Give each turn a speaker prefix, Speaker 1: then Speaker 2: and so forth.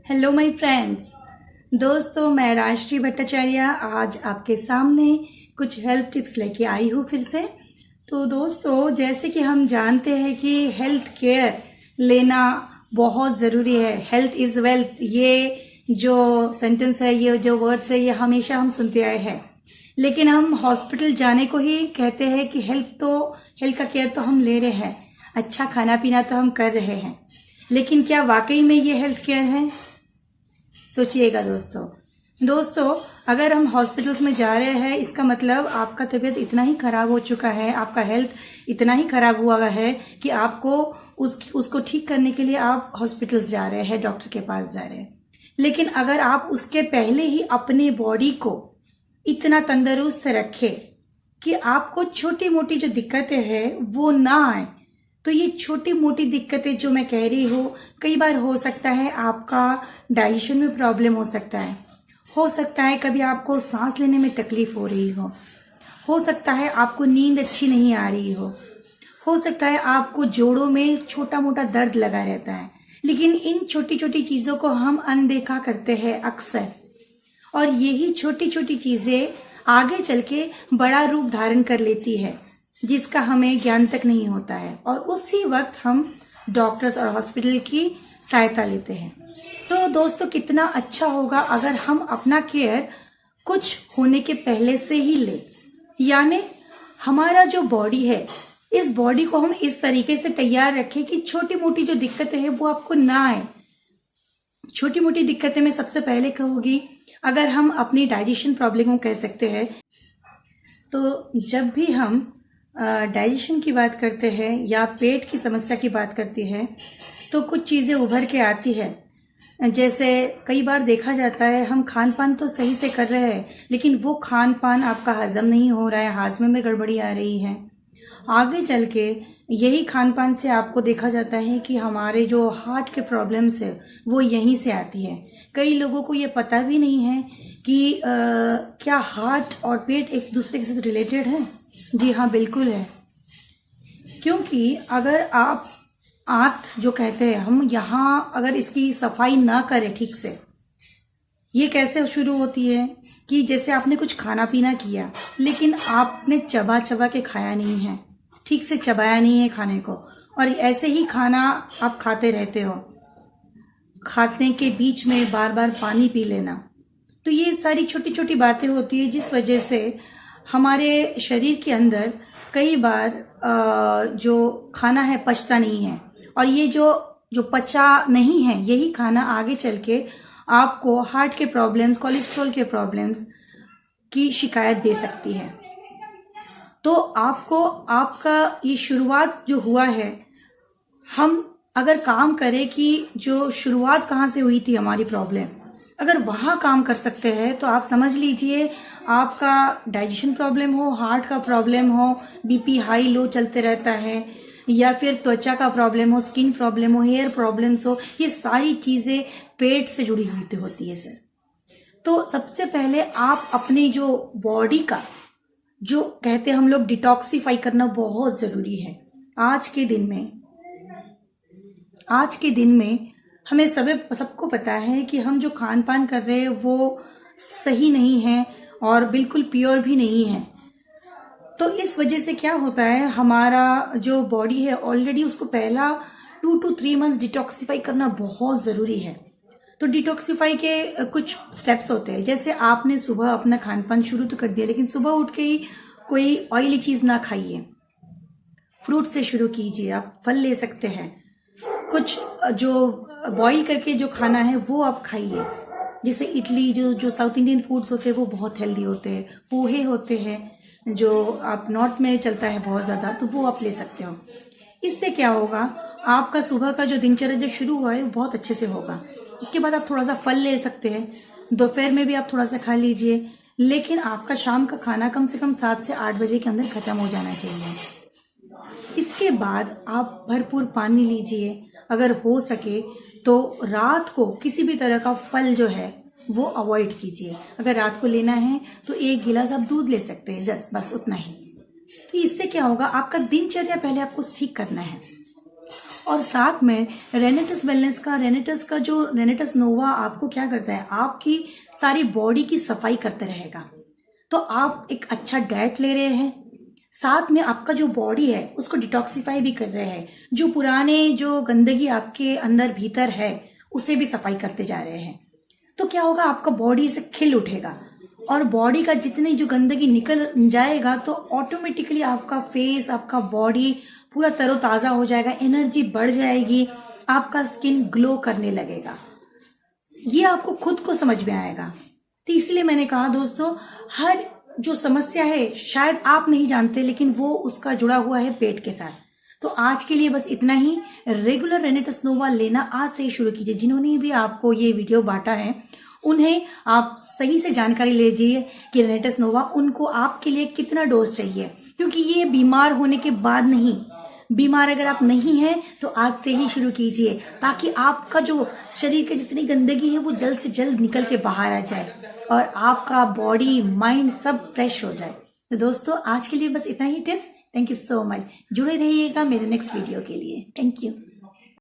Speaker 1: Hello my friends. दोस्तों, मैं राष्ट्रीय भट्टाचार्य आज आपके सामने कुछ हेल्थ टिप्स लेके आई हूँ फिर से। तो दोस्तों, जैसे कि हम जानते हैं कि हेल्थ केयर लेना बहुत ज़रूरी है। हेल्थ इज़ वेल्थ, ये जो सेंटेंस है, ये जो वर्ड्स है, ये हमेशा हम सुनते आए हैं। लेकिन हम हॉस्पिटल जाने को ही कहते हैं कि हेल्थ का केयर तो हम ले रहे हैं, अच्छा खाना पीना तो हम कर रहे हैं, लेकिन क्या वाकई में ये हेल्थ केयर है? सोचिएगा दोस्तों, अगर हम हॉस्पिटल्स में जा रहे हैं, इसका मतलब आपका तबीयत इतना ही खराब हो चुका है, आपका हेल्थ इतना ही खराब हुआ है कि आपको उसको ठीक करने के लिए आप हॉस्पिटल्स जा रहे हैं, डॉक्टर के पास जा रहे हैं। लेकिन अगर आप उसके पहले ही अपने बॉडी को इतना तंदुरुस्त रखे कि आपको छोटी मोटी जो दिक्कतें हैं वो ना आए, तो ये छोटी मोटी दिक्कतें जो मैं कह रही हूँ, कई बार हो सकता है आपका डाइजेशन में प्रॉब्लम हो सकता है कभी आपको सांस लेने में तकलीफ हो सकता है आपको नींद अच्छी नहीं आ रही हो सकता है आपको जोड़ों में छोटा मोटा दर्द लगा रहता है। लेकिन इन छोटी छोटी चीज़ों को हम अनदेखा करते हैं अक्सर, और यही छोटी छोटी चीज़ें आगे चल के बड़ा रूप धारण कर लेती है, जिसका हमें ज्ञान तक नहीं होता है, और उसी वक्त हम डॉक्टर्स और हॉस्पिटल की सहायता लेते हैं। तो दोस्तों, कितना अच्छा होगा अगर हम अपना केयर कुछ होने के पहले से ही ले, यानी हमारा जो बॉडी है, इस बॉडी को हम इस तरीके से तैयार रखें कि छोटी मोटी जो दिक्कतें हैं वो आपको ना आए। छोटी मोटी दिक्कतें में सबसे पहले कहूँगी, अगर हम अपनी डाइजेशन प्रॉब्लम को कह सकते हैं, तो जब भी हम डाइजेशन की बात करते हैं या पेट की समस्या की बात करती है, तो कुछ चीज़ें उभर के आती है। जैसे कई बार देखा जाता है, हम खान पान तो सही से कर रहे हैं, लेकिन वो खान पान आपका हजम नहीं हो रहा है, हाजमे में गड़बड़ी आ रही है। आगे चल के यही खान पान से आपको देखा जाता है कि हमारे जो हार्ट के प्रॉब्लम्स है वो यहीं से आती है। कई लोगों को ये पता भी नहीं है कि क्या हार्ट और पेट एक दूसरे के साथ रिलेटेड है। जी हाँ, बिल्कुल है। क्योंकि अगर आप आंत जो कहते हैं हम, यहाँ अगर इसकी सफाई ना करें ठीक से, ये कैसे शुरू होती है कि जैसे आपने कुछ खाना पीना किया, लेकिन आपने चबा चबा के खाया नहीं है, ठीक से चबाया नहीं है खाने को, और ऐसे ही खाना आप खाते रहते हो, खाने के बीच में बार बार पानी पी लेना। तो ये सारी छोटी छोटी बातें होती है, जिस वजह से हमारे शरीर के अंदर कई बार जो खाना है पचता नहीं है, और ये जो पचा नहीं है, यही खाना आगे चल के आपको हार्ट के प्रॉब्लम्स, कोलेस्ट्रॉल के प्रॉब्लम्स की शिकायत दे सकती है। तो आपका ये शुरुआत जो हुआ है, हम अगर काम करें कि जो शुरुआत कहाँ से हुई थी हमारी प्रॉब्लम, अगर वहाँ काम कर सकते हैं, तो आप समझ लीजिए आपका डाइजेशन प्रॉब्लम हो, हार्ट का प्रॉब्लम हो, बीपी हाई लो चलते रहता है, या फिर त्वचा का प्रॉब्लम हो, स्किन प्रॉब्लम हो, हेयर प्रॉब्लम्स हो, ये सारी चीज़ें पेट से जुड़ी हुई होती है सर। तो सबसे पहले आप अपनी जो बॉडी का, जो कहते हैं हम लोग, डिटॉक्सिफाई करना बहुत ज़रूरी है। आज के दिन में हमें सबको पता है कि हम जो खान पान कर रहे हैं वो सही नहीं है और बिल्कुल प्योर भी नहीं है। तो इस वजह से क्या होता है, हमारा जो बॉडी है ऑलरेडी उसको पहला 2 to 3 मंथ्स डिटॉक्सिफाई करना बहुत ज़रूरी है। तो डिटॉक्सिफाई के कुछ स्टेप्स होते हैं, जैसे आपने सुबह अपना खान पान शुरू तो कर दिया, लेकिन सुबह उठ के ही कोई ऑयली चीज़ ना खाइए, फ्रूट से शुरू कीजिए। आप फल ले सकते हैं, कुछ जो बॉईल करके जो खाना है वो आप खाइए, जैसे इडली, जो साउथ इंडियन फूड्स होते हैं वो बहुत हेल्दी होते हैं, पोहे होते हैं जो आप नॉर्थ में चलता है बहुत ज़्यादा, तो वो आप ले सकते हो। इससे क्या होगा, आपका सुबह का जो दिनचर्या जो शुरू हुआ है वो बहुत अच्छे से होगा। उसके बाद आप थोड़ा सा फल ले सकते हैं, दोपहर में भी आप थोड़ा सा खा लीजिए, लेकिन आपका शाम का खाना कम से कम 7 से 8 बजे के अंदर ख़त्म हो जाना चाहिए। इसके बाद आप भरपूर पानी लीजिए, अगर हो सके तो रात को किसी भी तरह का फल जो है वो अवॉइड कीजिए। अगर रात को लेना है तो 1 गिलास आप दूध ले सकते हैं, बस उतना ही। तो इससे क्या होगा, आपका दिनचर्या पहले आपको ठीक करना है, और साथ में रेनेटस वेलनेस का जो रेनेटस नोवा आपको क्या करता है, आपकी सारी बॉडी की सफाई करते रहेगा। तो आप एक अच्छा डाइट ले रहे हैं, साथ में आपका जो बॉडी है उसको डिटॉक्सिफाई भी कर रहे हैं, जो पुराने जो गंदगी आपके अंदर भीतर है उसे भी सफाई करते जा रहे हैं। तो क्या होगा, आपका बॉडी से खिल उठेगा और बॉडी का जितनी जो गंदगी निकल जाएगा तो ऑटोमेटिकली आपका फेस, आपका बॉडी पूरा तरोताजा हो जाएगा, एनर्जी बढ़ जाएगी, आपका स्किन ग्लो करने लगेगा। ये आपको खुद को समझ में आएगा। तो इसलिए मैंने कहा दोस्तों, हर जो समस्या है शायद आप नहीं जानते, लेकिन वो उसका जुड़ा हुआ है पेट के साथ। तो आज के लिए बस इतना ही। रेगुलर रेनेटस नोवा लेना आज से ही शुरू कीजिए। जिन्होंने भी आपको ये वीडियो बांटा है उन्हें आप सही से जानकारी लीजिए कि रेनेटस नोवा उनको आपके लिए कितना डोज चाहिए, क्योंकि ये बीमार होने के बाद नहीं, बीमार अगर आप नहीं हैं तो आज से ही शुरू कीजिए, ताकि आपका जो शरीर की जितनी गंदगी है वो जल्द से जल्द निकल के बाहर आ जाए और आपका बॉडी माइंड सब फ्रेश हो जाए। तो दोस्तों आज के लिए बस इतना ही tips. Thank you so much. जुड़े रहिएगा मेरे नेक्स्ट वीडियो के लिए। Thank you.